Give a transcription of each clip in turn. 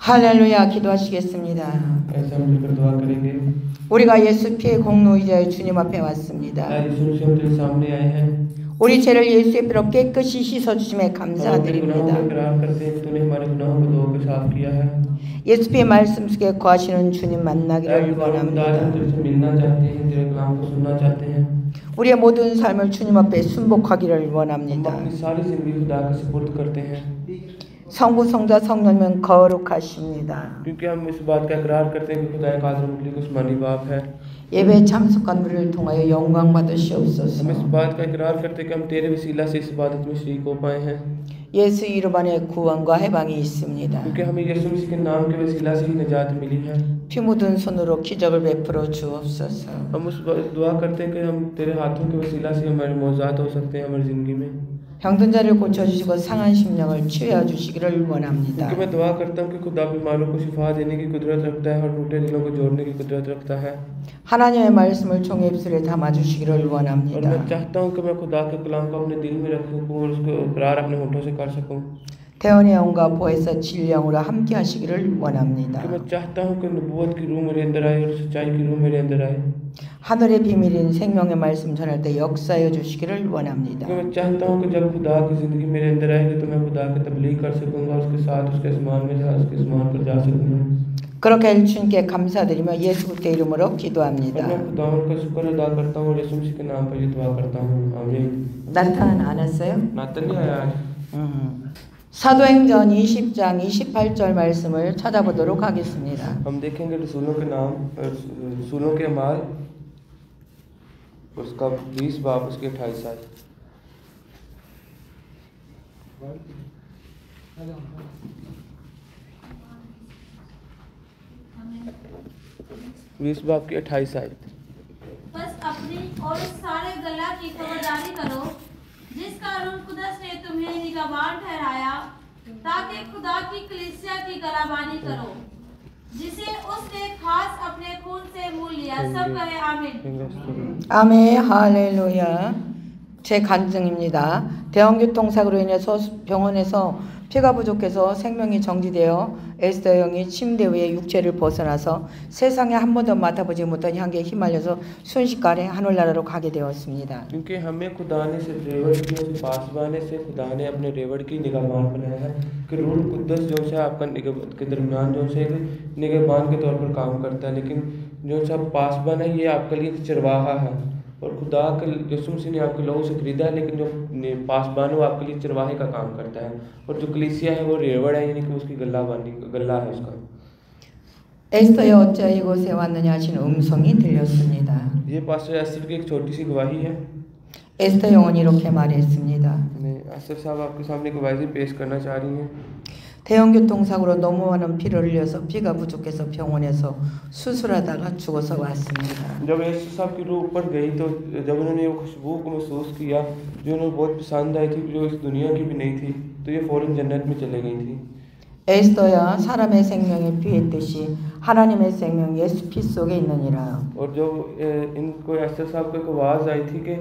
할렐루야. 기도하시겠습니다. ऐसे हम मिलकर दुआ करेंगे। 우리가 예수 피의 공로이자 주님 앞에 왔습니다. यीशु मसीह हम तेरे सामने आए हैं। 우리 죄를 예수의 피로 깨끗이 씻어주심에 हम अपने 감사드립니다. गुनाहों का इकरार करते हैं कि तूने हमारे गुनाहों को धो के साफ किया है। 예수 피의 말씀 속에 거하시는 주님 ऐ 만나기를 खुदा हम 원합니다. तेरे से मिलना चाहते हैं, तेरे कलाम को सुनना चाहते हैं। 우리의 모든 삶을 주님 앞에 순복하기를 हम 원합니다. अपनी सारी जिंदगी खुदा के सुपुर्द करते हैं, 성부, 성자, 성령은 거룩하십니다. क्योंकि हम इस बात का इकरार करते हैं कि खुदा एक आदम मुखलिस उस्मानी बाप है। 예배에 참석한 우리를 통하여 영광 받으시옵소서. हम इस बात का इकरार करते हैं कि हम तेरे वसीला से इस इबादत में शरीक हो पाए हैं, 예수 이름 안에 구원과 해방이 있습니다. क्योंकि हमें यीशु मसीह के नाम के वसीला से ही निजात मिली है। 피 묻은 손으로 기적을 베풀어 주옵소서. हम उस दुआ करते हैं कि हम तेरे हाथों के वसीला से हमारे मौजात हो सकते हैं हमारी ज़िंदगी में। 병든 자를 고쳐주시고 상한 심령을 치유해 주시기를 원합니다. क्योंकि मैं दुआ करता हूँ कि खुदा बीमारों को शिफा देने की कुदरत रखता है और टूटे दिलों को जोड़ने की कुदरत रखता है। 하나님의 말씀을 종의 입술에 담아 주시기를 और 원합니다. मैं चाहता हूँ कि मैं खुदा के कलाम को अपने दिल में रखूँ और उसको इकरार अपने होठों से कर सकूँ। 태연의 영과 보혜사 진령으로 함께 하시기를 원합니다. कि मैं चाहता हूँ कि नबूवत की रूह मेरे अंदर आए और सच्चाई की रूह मेरे अंदर आए। 하늘의 비밀인 생명의 말씀 전할 때 역사해 주시기를 원합니다. कि मैं चाहता हूँ कि जब खुदा की ज़िंदगी मेरे अंदर आएगी तो मैं खुदा की तबलीग कर सकूँगा, उसके साथ उसके आसमान में उसके आसमान पर जा सकूँगा। 그렇게 해 주님께 감사드리며 예수 그리스도의 이름으로 기도합니다. और मैं खुदावंद का शुक्र अदा करता हूँ और यीशु मसीह के नाम पर ये दुआ करता हूँ, आमीन। 나타난 안 했어요? नातन नहीं आया आज। 사도행전 20장 28절 말씀을 찾아보도록 하겠습니다. हम देखेंगे रसूलों के नाम, रसूलों के अमाल उसका 20 बाब उसके 28 आयत। बीस बाब की 28 आयत। बस अपनी और सारे गला की खबरदारी करो जिसका रूह कुदस ने तुम्हें निगहबान ठहराया, ताकि खुदा की कलीसिया की गलाबानी करो जिसे उसने खास अपने खून से मोल लिया। सब कहे आमीन। 아멘. 할렐루야. 제 간증입니다. 대형교통사고로 인해서 병원에서 피가 부족해서 생명이 정지되어 에스더 형이 침대 위에 육체를 벗어나서 세상에 한 번도 맡아보지 못한 향기에 휘말려서 순식간에 하늘나라로 가게 되었습니다. क्योंकि हमें खुदा ने सिर्फ रेवड़ की पासबाने से खुदा ने अपने रेवड़ की निगहबान बनाया है कि रूह कुद्दस जो है आपका के दरमियान जो है निगहबान के तौर पर काम करता है, लेकिन जो सा पासबान है ये आपके लिए चरवाहा है और खुदा के यीशु मसीह ने आपके लोगों से खरीदा है, लेकिन जो पासबान है वो आपके लिए चरवाहे का काम करता है और जो कलीसिया है वो रेवड़ है, यानी कि उसकी गला है उसका। 에스더여 어찌 이곳에 왔느냐 하시는 음성이 들렸습니다. ये पास्टर एस्टर की एक छोटी सी गवाही है। 에스더 영은 이렇게 말했습니다. एस्टर साहब आपके सामने गवाही पेश करना चाह रही हैं। 대형교통사고로 너무 많은 피를 흘려서 피가 부족해서 병원에서 수술하다가 죽어서 왔습니다. जब एस्टर साहब की रूह ऊपर गई तो जब उन्होंने वो खुशबू को महसूस किया जो उन्हें बहुत पसंद आई थी, जो इस दुनिया की भी नहीं थी, तो ये फौरन जन्नत में चले गई थी। 에스더야 사람의 생명이 피에 있듯이 하나님의 생명 예수 피 속에 있느니라. और जो इनको एस्टर साहब को एक आवाज़ आई थी कि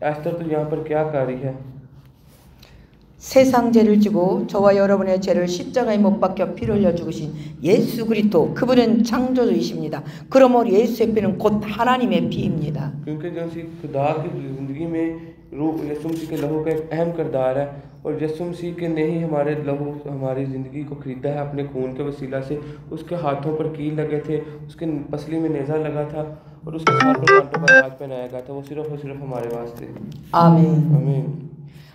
एस्टर तो यहाँ पर क्या कर रही है। 세상 죄를 지고 저와 여러분의 죄를 십자가에 못 박혀 피를 흘려 죽으신 예수 그리스도, 그분은 창조주이십니다. 그러므로 예수의 피는 곧 하나님의 피입니다. क्योंकि जो खुदा की ज़िंदगी में रूह यीशु मसीह के लहू का एक अहम किरदार है और यीशु मसीह के ने ही हमारे लहू हमारी ज़िंदगी को खरीदा है अपने खून के वसीला से। उसके हाथों पर कील लगे थे, उसके पसली में नेज़ा लगा था और उसके सर पर कांटों का ताज पहनाया गया था। वो सिर्फ और सिर्फ हमारे वास्ते। 아멘. आमीन।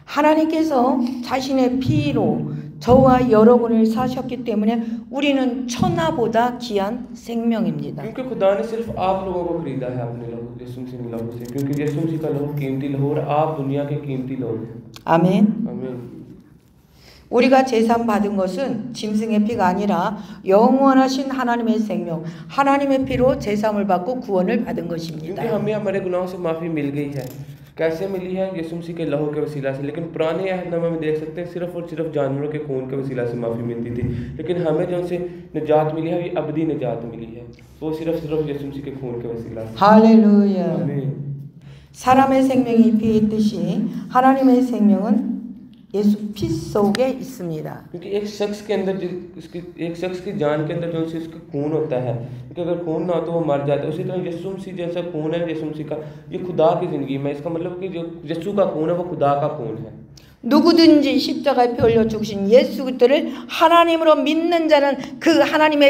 하나님께서 자신의 피로 저와 여러분을 사셨기 때문에 우리는 천하보다 귀한 생명입니다. क्योंकि खुदा ने सिर्फ आप लोगों को खरीदा है अपने लहू यीशु मसीह के लहू से, क्योंकि यीशु मसीह का लहू कीमती लहू और आप दुनिया के कीमती लोग हैं। 아멘. आमीन। 우리가 제삼 받은 것은 짐승의 피가 아니라 영원하신 하나님의 생명, 하나님의 피로 제삼을 받고 구원을 받은 것입니다. क्योंकि हमें हमारे गुनाहों से माफ़ी मिल गई है। कैसे मिली है? यीशु मसीह के लहू के वसीला से। लेकिन पुराने अहदनामे में देख सकते हैं सिर्फ और सिर्फ जानवरों के खून के वसीला से माफ़ी मिलती थी, लेकिन हमें जो से निजात मिली है ये अबदी निजात मिली है, वो सिर्फ यीशु मसीह के खून के वसीला से। 할렐루야. आमीन। 사람의 생명이 피에 있듯이 하나님의 생명은 예수 피 속에 있습니다. क्योंकि एक शख्स के अंदर एक शख्स की जान के अंदर जो सी उसका खून होता है, क्योंकि अगर खून ना हो तो वो मर जाता है। उसी तरह यीशु मसीह जैसा खून है यीशु मसीह का, ये खुदा की ज़िंदगी में, इसका मतलब कि जो यीशु का खून है वो खुदा का खून है। 누구든지 십자가에 피 흘려 죽으신 예수 그리스도를 하나님으로 믿는 자는 그 하나님의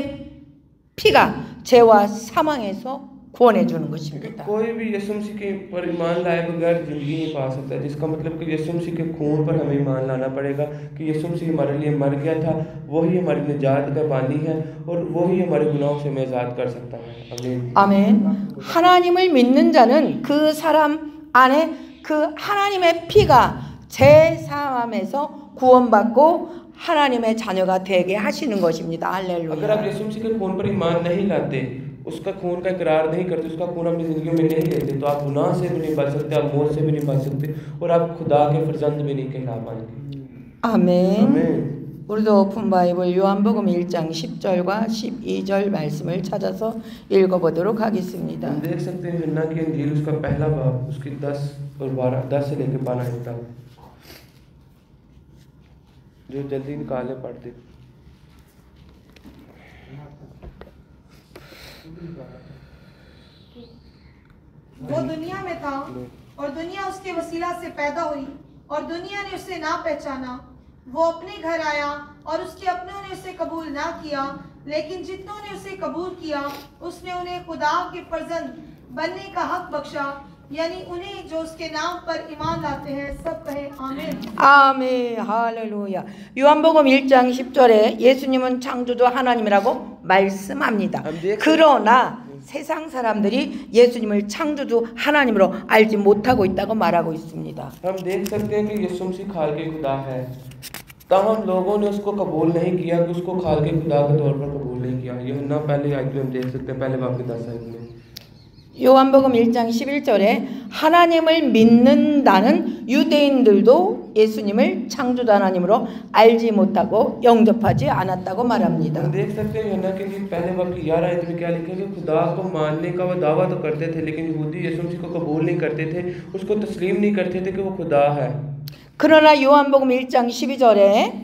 피가 죄와 사망에서 구원해 주는 것입니다. कोई भी यीशु मसीह के पर ईमान लाए बगैर ज़िंदगी नहीं पा सकता, जिसका मतलब कि यीशु मसीह के खून पर हमें ईमान लाना पड़ेगा कि यीशु मसीह हमारे लिए मर गया था, वही हमारी निजात का पानी है और वही हमारे गुनाहों से हमें आज़ाद कर सकता है। आमीन। 아멘. 하나님을 믿는 자는 그 사람 안에 그 하나님의 피가 제 사함에서 구원받고 하나님의 자녀가 되게 하시는 것입니다. अगर आप 할렐루야. यीशु मसीह के खून पर ईमान नहीं लाते, उसका खून का इकरार नहीं करते, उसका खून अपनी ज़िंदगी में नहीं लेते, तो आप गुनाह से भी नहीं बच सकते, आप मौत से भी नहीं बच सकते और आप खुदा के फर्जंद भी नहीं कहला पाएंगे। 아멘. आमीन। 우리도 오픈 바이블 요한복음 1장 10절과 12절 말씀을 찾아서 읽어보도록 하겠습니다. हम देख सकते हैं यूहन्ना की इंजील उसका पहला बाब उसकी 10 और 12 10 से लेकर 12 तक, जो जल्दी निकाले पढ़ते। वो दुनिया में था और दुनिया उसके वसीला से पैदा हुई और दुनिया ने उसे ना पहचाना। वो अपने घर आया और उसके अपनों ने उसे कबूल ना किया, लेकिन जितनों ने उसे कबूल किया उसने उन्हें खुदा के फर्जंद बनने का हक बख्शा, यानी उन्हें जो उसके नाम पर ईमान लाते हैं। सब कहे आमीन। 아멘. 할렐루야. 요한복음 1장 10절에 예수님은 창조주 하나님이라고 말씀합니다. 그러나 세상 사람들이 예수님을 창조주 하나님으로 알지 못하고 있다고 말하고 있습니다. हम देख सकते हैं कि यीशु मसीह खाल के खुदा है, तमाम लोगों ने उसको कबूल नहीं किया कि उसको खाल के खुदा के तौर पर कबूल नहीं किया। यूहन्ना पहले आयत में हम देख सकते हैं, पहले बाब की 10 आयत में। 요한복음 1장 11절에 하나님을 믿는다는 유대인들도 예수님을 창조주 하나님으로 알지 못하고 영접하지 않았다고 말합니다. हम देख सकते हैं यूहन्ना के पहले बाब की 11 आयत में क्या लिखा है कि खुदा को मानने का वो दावा तो करते थे, लेकिन यहूदी यीशु मसीह को कबूल नहीं करते थे, उसको तस्लीम नहीं करते थे कि वो खुदा है। 그러나 요한복음 1장 12절에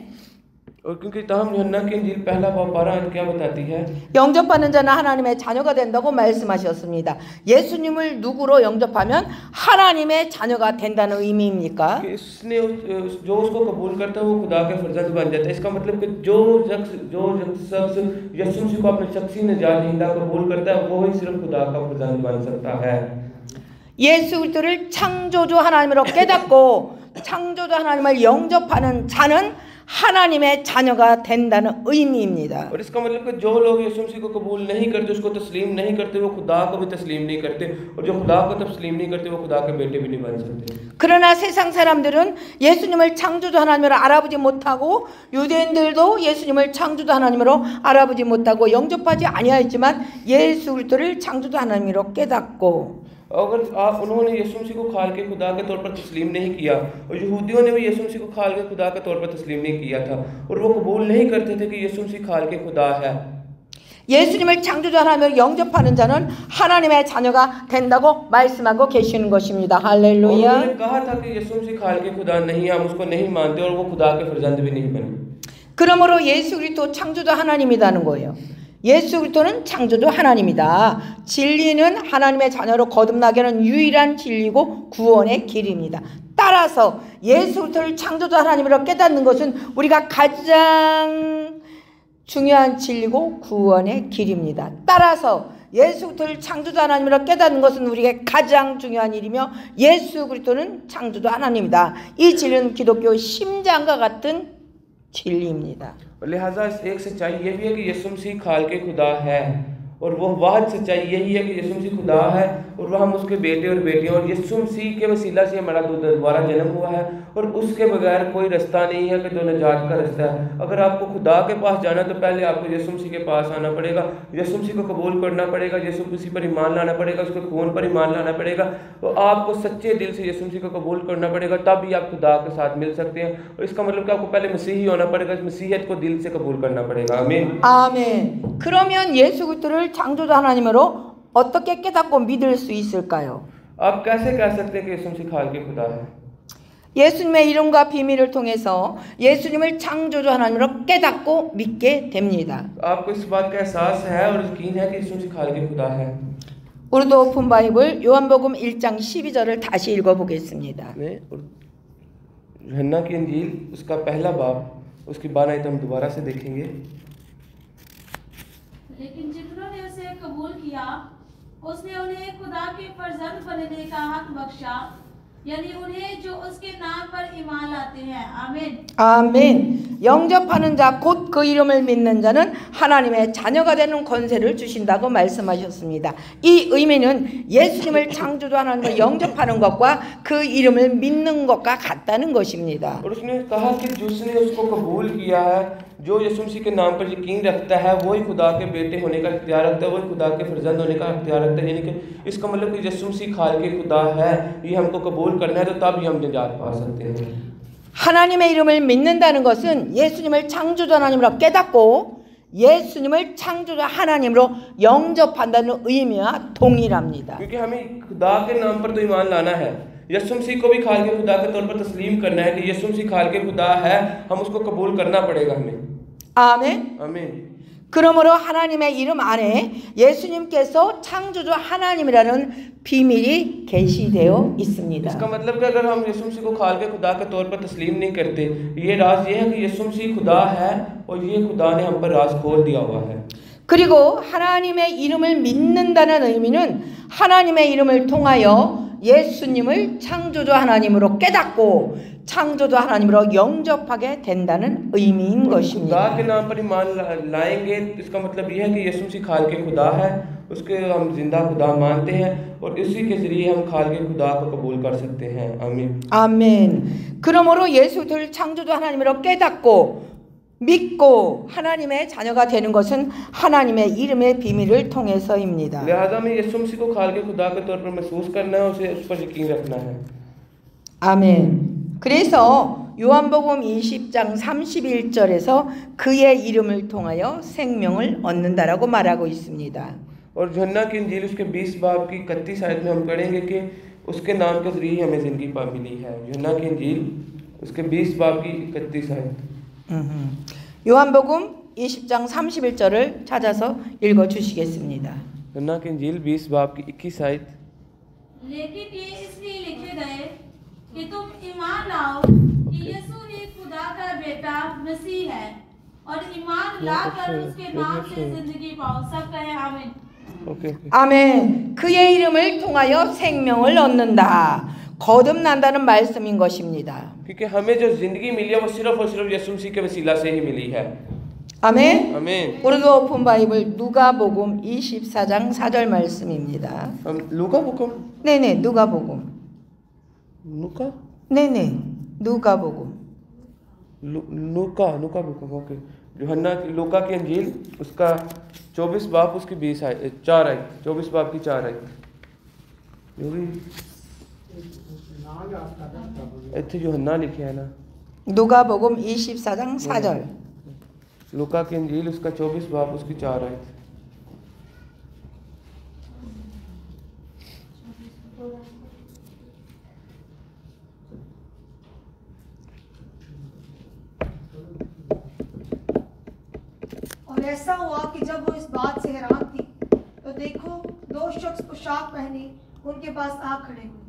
और क्योंकि तमाम यूहन्ना की इंजील पहला बाब 12 आयत क्या बताती है? 영접하는 자는 하나님의 자녀가 된다고 말씀하셨습니다. 예수님을 누구로 영접하면 하나님의 자녀가 된다는 의미입니까? कि इसने जो उसको कबूल करता है वो खुदा के फर्जंद बन जाता है। इसका मतलब कि जो शख्स यीशु मसीह को अपने शख्सी निजात दहिंदा कबूल करता है वो ही सिर्फ खुदा का फर्जंद बन सकता है। 예수 그리스도를 창조주 하나님으로 깨닫고 창조주 하나님을 영접하는 자는 하나님의 자녀가 된다는 의미입니다. और इसका मतलब कि जो लोग यीशु मसीह को कबूल नहीं करते, उसको तस्लीम नहीं करते, वो खुदा को भी तस्लीम नहीं करते, और जो खुदा को तस्लीम नहीं करते वो खुदा के बेटे भी नहीं बन सकते। 그러나 세상 사람들은 예수님을 창조주 하나님으로 알아보지 못하고 유대인들도 예수님을 창조주 하나님으로 알아보지 못하고 영접하지 아니하였지만 예수 그리스도를 창조주 하나님으로 깨닫고 अगर उन्होंने यीशु मसीह को खाल के खुदा के तौर पर तस्लीम नहीं किया और यहूदियों ने भी यीशु मसीह को खाल के खुदा के तौर पर तस्लीम नहीं किया था और वो कबूल नहीं करते थे कि यीशु मसीह खाल के खुदा है। 예수님을 창조주 하나님으로 영접하는 자는 하나님의 자녀가 된다고 말씀하고 계시는 것입니다. 할렐루야. उन्होंने कहा था कि यीशु मसीह खाल के खुदा नहीं है, हम उसको नहीं मानते और वो खुदा के फर्जंद भी नहीं बने। 그러므로 예수 그리스도 창조주 하나님이라는 거예요. 예수 그리스도는 창조주 하나님이다. 진리는 하나님의 자녀로 거듭나게 하는 유일한 진리고 구원의 길입니다. 따라서 예수 그리스도를 창조주 하나님으로 깨닫는 것은 우리가 가장 중요한 진리고 구원의 길입니다. 따라서 예수 그리스도를 창조주 하나님으로 깨닫는 것은 우리에게 가장 중요한 일이며 예수 그리스도는 창조주 하나님이다. 이 진리는 기독교 심장과 같은 진리입니다. और लिहाजा इस एक सच्चाई ये भी है कि यीशु मसीह खाल के खुदा है और वो वाहिद सच्चाई यही है कि यीशु मसीह खुदा है और वह हम उसके बेटे और बेटियां और यीशु मसीह के वसीला से हमारा दोबारा जन्म हुआ है और उसके बगैर कोई रास्ता नहीं है कि जो निजात का रास्ता है। अगर आपको खुदा के पास जाना तो पहले आपको यीशु मसीह के पास आना पड़ेगा, यीशु मसीह को कबूल करना पड़ेगा, यीशु मसीह पर ईमान लाना पड़ेगा, उसके खून पर ईमान लाना पड़ेगा। तो आपको सच्चे दिल से यीशु मसीह को कबूल करना पड़ेगा, तब ही आप खुदा के साथ मिल सकते हैं। और इसका मतलब कि आपको पहले मसीही होना पड़ेगा, इस मसीहियत को दिल से कबूल करना पड़ेगा। आमीन। 아멘. 그러면 예수 그리스도를 창조주 하나님으로 어떻게 깨닫고 믿을 수 있을까요? आप कैसे कह सकते हैं कि यीशु मसीह खाल के खुदा है? 예수님의 이름과 비밀을 통해서 예수님을 창조주 하나님으로 깨닫고 믿게 됩니다. आपको इस बात का एहसास है और यकीन है कि यीशु मसीह खालिक खुदा है। 우리도 오픈 바이블 요한복음 1장 12절을 다시 읽어보겠습니다. ने और यूहन्ना की इंजील उसका पहला बाब उसकी 12 आयत हम दोबारा से देखेंगे। लेकिन जिन्होंने उसे कबूल किया उसने उन्हें खुदा के फर्जंद बनने का हक बख्शा, यानी उन्हें जो उसके नाम पर ईमान लाते हैं। आमीन। 아멘. 영접하는 자 곧 그 이름을 믿는 자는 하나님의 자녀가 되는 권세를 주신다고 말씀하셨습니다. 이 의미는 예수님을 창조주 하나님을 영접하는 것과 그 이름을 믿는 것과 같다는 것입니다. और उसने कहा कि जिसने उसको कबूल किया है, जो यीशु मसीह के नाम पर यकीन रखता है, वही खुदा के बेटे होने का इख्तियार रखता है, वही खुदा के फर्जंद होने का इख्तियार रखता है। यानी कि इसका मतलब कि यीशु मसीह खालिक खुदा है, ये हमको कबूल करना है तो तब ही हम निजात पा सकते हैं। 하나님의 이름을 믿는다는 것은 예수님을 창조주 하나님으로 깨닫고 예수님을 창조주 하나님으로 영접한다는 의미와 동일합니다. क्योंकि हमें खुदा के नाम पर तो ईमान लाना है, यीशु मसीह को भी खालिक खुदा के तौर पर तस्लीम करना है कि यीशु मसीह खालिक खुदा है, हम उसको कबूल करना पड़ेगा हमें। 아멘. आमीन। 그러므로 하나님의 이름 안에 예수님께서 창조주 하나님이라는 비밀이 계시되어 있습니다. इसका मतलब कि अगर हम यीशु मसीह को खालिक खुदा के तौर पर तस्लीम नहीं करते, ये राज ये है कि यीशु मसीह खुदा है और ये खुदा ने हम पर राज खोल दिया हुआ है। 그리고 하나님의 이름을 믿는다는 의미는 하나님의 이름을 통하여 예수님을 창조주 하나님으로 깨닫고 창조주 하나님으로 영접하게 된다는 의미인 खुदा 것입니다. के नाम पर ईमान लाएंगे, इसका मतलब यह है कि यीशु मसीह खालिक खुदा है, उसके हम जिंदा खुदा मानते हैं और इसी के जरिए हम खालिक खुदा को कबूल कर सकते हैं। आमीन। 아멘. 그러므로 예수를 창조주 하나님으로 깨닫고 믿고 하나님의 자녀가 되는 것은 하나님의 이름의 비밀을 통해서입니다. लिहाजा में यीशु मसीह को खालिक खुदा के तौर पर महसूस करना है, उसे उस पर यकीन रखना है। 아멘. 그래서 요한복음 20장 31절에서 그의 이름을 통하여 생명을 얻는다라고 말하고 있습니다. और यूहन्ना की इंजील उसके 20 बाब की 31 आयत में हम पढ़ेंगे कि उसके नाम के जरिए हमें जिंदगी मिली है। यूहन्ना की इंजील उसके 20 बाब की 31 आयत। 요한복음 20장 31절을 찾아서 읽어 주시겠습니다. यूहन्ना की इंजील 20 बाब की 21 आयत। लेकिन ये इसलिए लिखे गए कि तुम ईमान लाओ कि यीशु ही खुदा का बेटा मसीह है, और ईमान लाकर उसके नाम से जिंदगी पाओ। सब कहे आमीन। 아멘. 그의 이름을 통하여 생명을 얻는다. 거듭난다는 말씀인 것입니다. क्योंकि हमें जो जिंदगी मिली है वो सिर्फ और सिर्फ यीशु मसीह के वसीला से ही मिली है। 아멘. आमीन। 우리도 오픈 바이블 누가복음 24장 4절 말씀입니다. हम लूका बुकम 네네, 누가복음. लूका 네네, 누가복음. लूका लूका बुकम ओके। यूहन्ना की लूका की इंजील उसका 24 बाब उसकी 20 आयत 4 आयत 24 बाब की 4 आयत। जो भी ਇੱਥੇ यूहन्ना लिखा है ना। 누가복음 24장 4절. लूका की इंजील उसका 24 बाब उसकी 4 आयत। और ऐसा हुआ कि जब वो इस बात से हैरान थी तो देखो दो शख्स पोशाक पहने उनके पास आ खड़े हुए।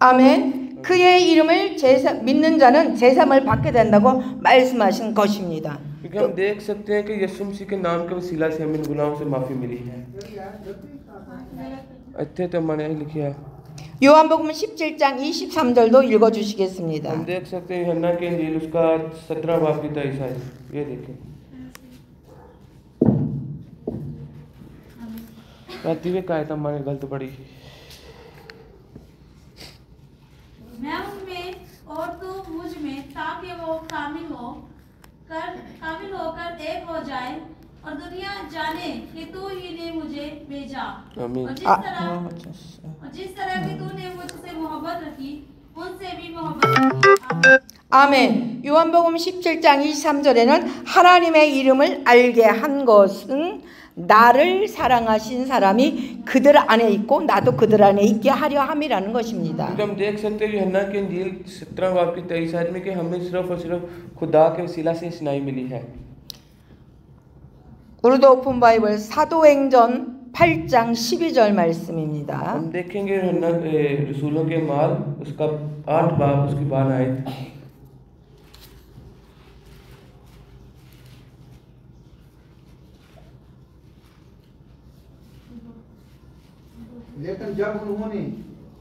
아멘. 그의 이름을 믿는 자는 제삼을 받게 된다고 말씀하신 것입니다. क्योंकि हम देख सकते हैं कि यीशु मसीह के नाम के वसीला से हमें इन गुनाहों से माफ़ी मिली है। अच्छे तो मैंने लिखा है। 요한복음 17장 23절도 읽어 주시겠습니다. हम देख सकते हैं यूहन्ना की इंजील उसका 17 बाब की 23 आयत। ये देखें। राती में आयत मैंने गलत पढ़ी। मैं उनमें और तू मुझ में, ताकि वो कामिल होकर एक हो जाए और दुनिया जाने कि तू ही ने मुझे भेजा। आमीन। और जिस तरह की तूने मुझसे मोहब्बत रखी उनसे भी मोहब्बत रखी। 아멘. 요한복음 17장 23절에는 하나님의 이름을 알게 한 것은 나를 사랑하신 사람이 그들 안에 있고 나도 그들 안에 있게 하려 함이라는 것입니다. क्योंकि हम देख सकते हैं यूहन्ना की इंजील 17 बाब की 23 आयत में कि हमें सिर्फ और सिर्फ खुदा के वसीला से सुनाई मिली है। 우르드 오픈 바이블 사도행전 8장 12절 말씀입니다. हम देखेंगे यूहन्ना रसूलों के माल उसका 8 बाब उसकी 12 आयत। लेकिन जब उन्होंने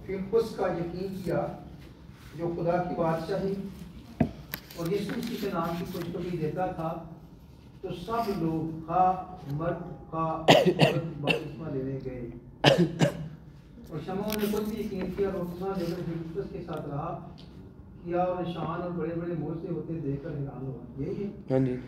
फिलिप्पुस का यकीन किया जो खुदा की बादशाही और यीशु मसीह के नाम की खुशखबरी देता था, तो सब लोग खा मर्द का औरत बपतिस्मा लेने गए। और शमौन ने खुद भी यकीन किया और बपतिस्मा लेकर फिलिप्पुस के साथ रहा किया और निशान और बड़े बड़े मोर्चे होते देखकर हैरान हुआ। यही है। हाँ जी,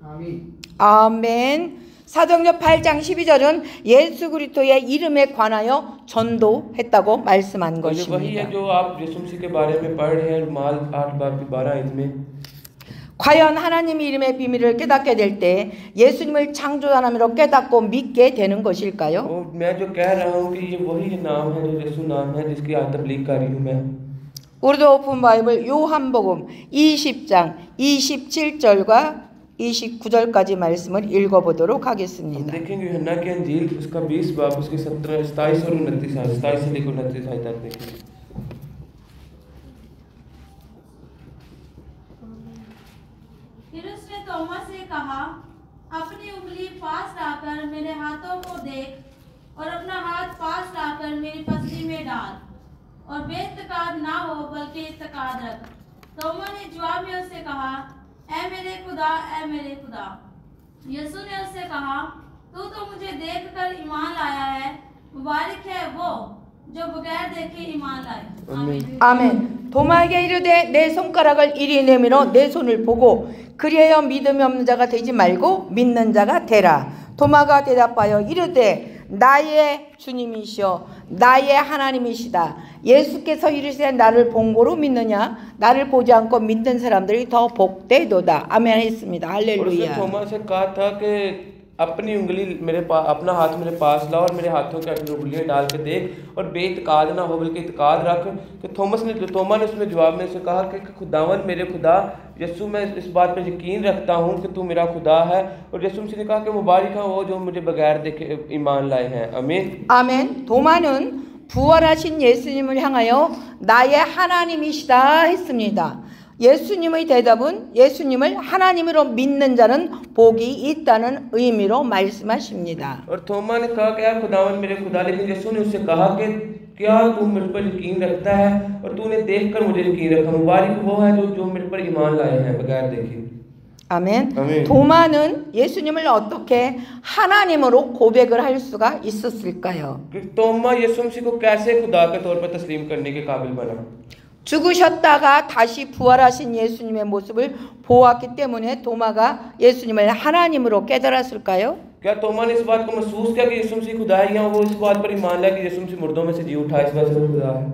आमीन। 아멘. 사도행전 8장 12절은 예수 그리스도의 이름에 관하여 전도했다고 말씀한 तो ये वही है 것입니다. जो आप यीशु मसीह के बारे में पढ़ रहे हैं माल 8 बाब की 12 आयत में। 과연 하나님의 이름의 비밀을 깨닫게 될 때 예수님을 창조하나님으로 깨닫고 믿게 되는 것일까요? और मैं जो कह रहा हूँ कि ये वही नाम है जो यीशु नाम है जिसकी आज तबलीग कर रही हूँ मैं। 우리도 오픈 바이블 요한복음 20장 27절과 29절까지 말씀을 읽어보도록 हम 하겠습니다. देखेंगे यूहन्ना की इंजील उसका 20 बाब उसके 17 27 और 29 आयत 27 से लेकर 29 आयत तक देखेंगे। फिर उसने तोमा से कहा, अपनी उंगली पास लाकर मेरे हाथों को देख और अपना हाथ पास लाकर मेरी पसली में डाल और बेइत्तेकाद ना हो बल्कि इत्तेकाद रख। तोमा ने जवाब में उससे कहा, ऐ मेरे खुदा, ऐ मेरे खुदा। यीशु ने उससे कहा, तू तो मुझे देखकर ईमान लाया है, मुबारक है वो जो बगैर देखे ईमान लाए। आमीन। 아멘. 도마에게 이르되 내 손가락을 이리 내밀어 내 손을 보고 그리하여 믿음이 없는 자가 되지 말고 믿는 자가 되라. 도마가 대답하여 이르되 나의 주님이시여 나의 하나님이시다. 예수께서 이르시되 나를 본고로 믿느냐? 나를 보지 않고 믿는 사람들이 더 복되도다. 아멘 했습니다. और उसने 할렐루야. थोमा से कहा था कि अपनी उंगली मेरे पास अपना हाथ मेरे पास ला और मेरे हाथों के अपनी उंगलियां डाल के देख और बेइत्तेकाद ना हो बल्कि इत्तेकाद रख। तो थोमा ने उसमें जवाब में से कहा कि खुदावन मेरे खुदा। यीशु मैं इस बात पर यकीन रखता हूँ कि तू मेरा खुदा है। और यीशु मसीह ने कहा कि मुबारक है वो जो मुझे बगैर देखे ईमान लाए हैं। आमीन। 아멘. 도마는 부활하신 예수님을 향하여 나의 하나님이시다 했습니다. 예수님의 대답은 예수님을 하나님으로 믿는 자는 복이 있다는 의미로 말씀하십니다. और थोमा ने कहा कि यार खुदावन मेरे खुदा। लेकिन यीशु ने उससे कहा कि क्या तू मुझ पर यकीन रखता है और तूने देखकर मुझे यकीन रखा। मुबारक वो है जो मेरे पर ईमान लाए हैं बगैर देखे। 아멘. 아멘. 도마는 예수님을 어떻게 하나님으로 고백을 할 수가 있었을까요? कि तोमा यीशु मसीह को कैसे खुदा के तौर पर तस्लीम करने के काबिल बना। 죽으셨다가 다시 부활하신 예수님의 모습을 보았기 때문에 도마가 예수님을 하나님으로 깨달았을까요? क्या तोमा ने इस बात को महसूस किया कि यीशु मसीह खुदा है या वो इस बात पर ईमान लाया कि यीशु मसीह मुर्दों में से जी उठा इस बात से वो खुदा है।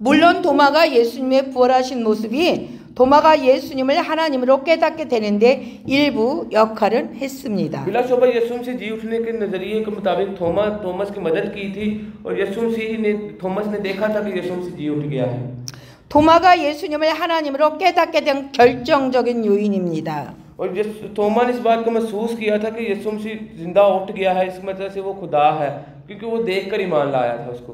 물론 도마가 예수님의 부활하신 모습이 도마가 예수님을 하나님으로 깨닫게 되는데 일부 역할은 했습니다. बिलाशुबा यीशु मसीह जी उठने के नजरिए के मुताबिक थोमस की मदद की थी और यीशु मसीह ने थोमस ने देखा था कि यीशु मसीह जी उठ गया है। 도마가 예수님을 하나님으로 깨닫게 된 결정적인 요인입니다. और थोमा ने इस बात को महसूस किया था कि यीशु मसीह जिंदा उठ गया है। इस मतलब से वो खुदा है क्योंकि वो देखकर ईमान लाया था उसको।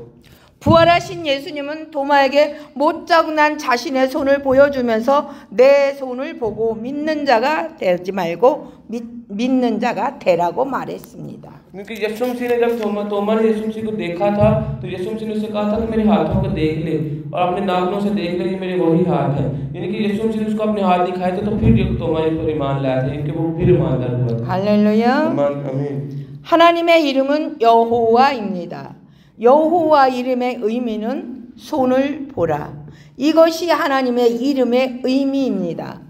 부활하신 예수님은 도마에게 못자국난 자신의 손을 보여주면서 내 손을 보고 믿는 자가 되지 말고 믿는 자가 되라고 말했습니다. क्योंकि यीशु मसीह ने जब थोमा ने यीशु मसीह को देखा था तो यीशु मसीह ने उससे कहा था कि मेरे हाथों को देख ले और अपने नाखूनों से देख ले ये मेरे वही हाथ हैं। यानी कि यीशु मसीह ने उसको अपने हाथ दिखाए थे तो फिर थोमा ने पर ईमान लाया था। इनके वो फिर ईमानदार हुआ था। 할렐루야. आमीन। 하나님의 이름은 여호와입니다. 여호와 이름의 의미는 손을 보라. 이것이 하나님의 이름의 의미입니다.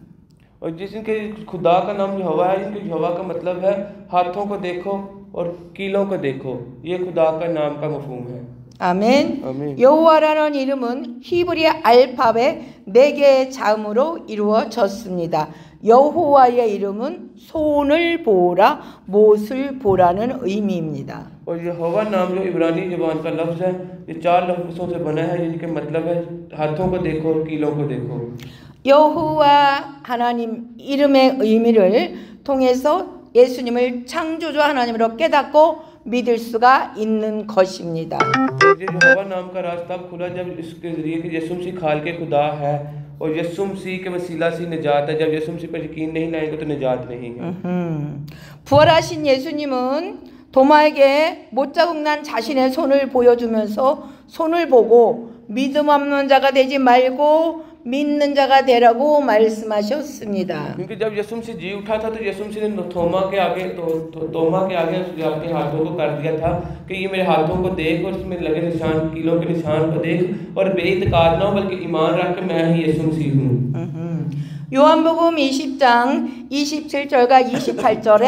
और जिसके खुदा का नाम यहोवा है, इनके यहोवा का मतलब है हाथों को देखो और कीलों को देखो। ये खुदा का नाम का मफहूम है। 아멘. 아멘. 여호와라는 이름은 히브리 알파벳 4개의 자음으로 이루어졌습니다. 여호와의 이름은 손을 보라, 못을 보라는 의미입니다. और यहोवा नाम जो इब्रानी ज़बान का लफ्ज़ है, ये 4 लफ्ज़ों से बना है, जिनके मतलब है हाथों को देखो, कीलों को देखो। 여호와 하나님 이름의 의미를 통해서 예수님을 창조주 하나님으로 깨닫고 믿을 수가 있는 것입니다. यहोवा नाम का रास्ता खुला जब इसके ज़रिए कि यीशु मसीह खाल के खुदा है और यीशु मसीह के वसीला से निजात है। जब यीशु मसीह पर यकीन नहीं लाएंगे तो निजात नहीं है। 부활하신 예수님은 도마에게 못자국 난 자신의 손을 보여주면서 손을 보고 믿음 없는 자가 되지 말고 믿는 자가 되라고 말씀하셨습니다. क्योंकि जब यीशु मसीह जी उठा था तो यीशु मसीह ने तोमा के आगे अपने हाथों को कर दिया था कि ये मेरे हाथों को देख और इसमें लगे निशान, कीलों के निशान को देख और बेइत्काद ना हो बल्कि ईमान रख के मैं ही यीशु मसीह हूँ। 요한복음 20장 27절과 28절에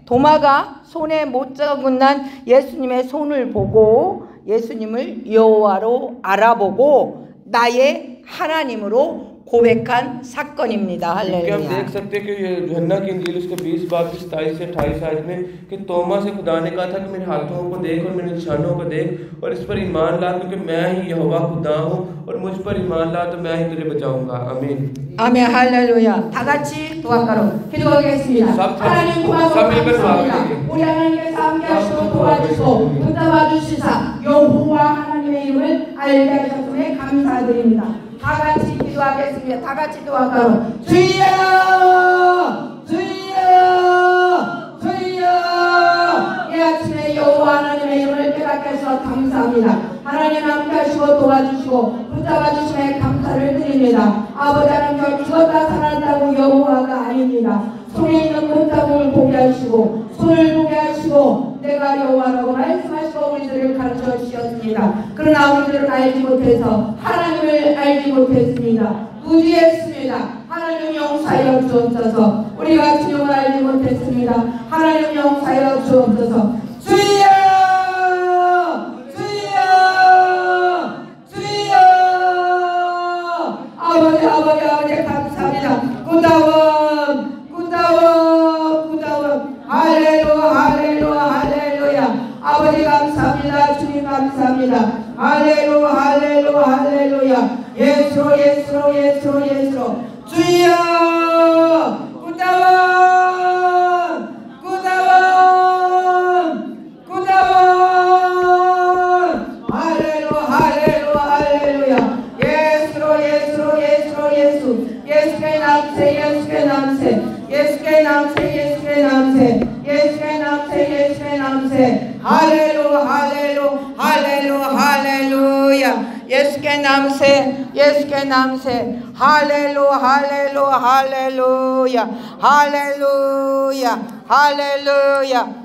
도마가 손에 못자국 난 예수님의 손을 보고 예수님을 여호와로 알아보고 나의 하나님으로 고백한 사건입니다. हम 할렐루야. देख सकते हैं कि ये यूहन्ना की इंजील उसके 20 बाब की 27 से 28 आयत में कि तोमा से खुदा ने कहा था कि मेरे हाथों को देख और मेरे निशानों को देख और इस पर ईमान ला क्योंकि मैं ही यहोवा खुदा हूँ और मुझ पर ईमान ला तो मैं ही तुझे बचाऊंगा। आमीन। 아멘. 할렐루야. 다 같이 도와가로 기도하겠습니다. 하나님 고맙습니다. 우리 하나님께서 함께 하시고 도와주시고 붙잡아 주시사 여호와 하나님의 이름을 알게 하셨음에 감사드립니다. 다 같이 기도하겠습니다. 다 같이 도와가로 주여 주여 주여. 이 아침에 여호와 하나님의 이름을 깨닫게 해서 감사합니다. 하나님 함께 하시고 도와주시고 붙잡아 주심에 감사를 드립니다. 아버지 하나님 죽었다 살아난다고 여호와가 아닙니다. 손에 있는 못자국을 보게 하시고 손을 보게 하시고 내가 여호와라고 말씀하시고 우리들을 가르쳐 주셨습니다. 그러나 우리들은 알지 못해서 하나님을 알지 못했습니다. 무지했습니다. 하나님 용서하여 주옵소서. 우리가 주님을 알지 못했습니다. 하나님 용서하여 주옵소서. 주여 주여 주여. 아버지 감사합니다. 구다원 할렐루야. 아버지 감사합니다. 주님 감사합니다. 할렐루야. 예수로 주여. 구다원 할렐루야. 예수의 남새. 할렐루야. 예수의 남새. 할렐루야.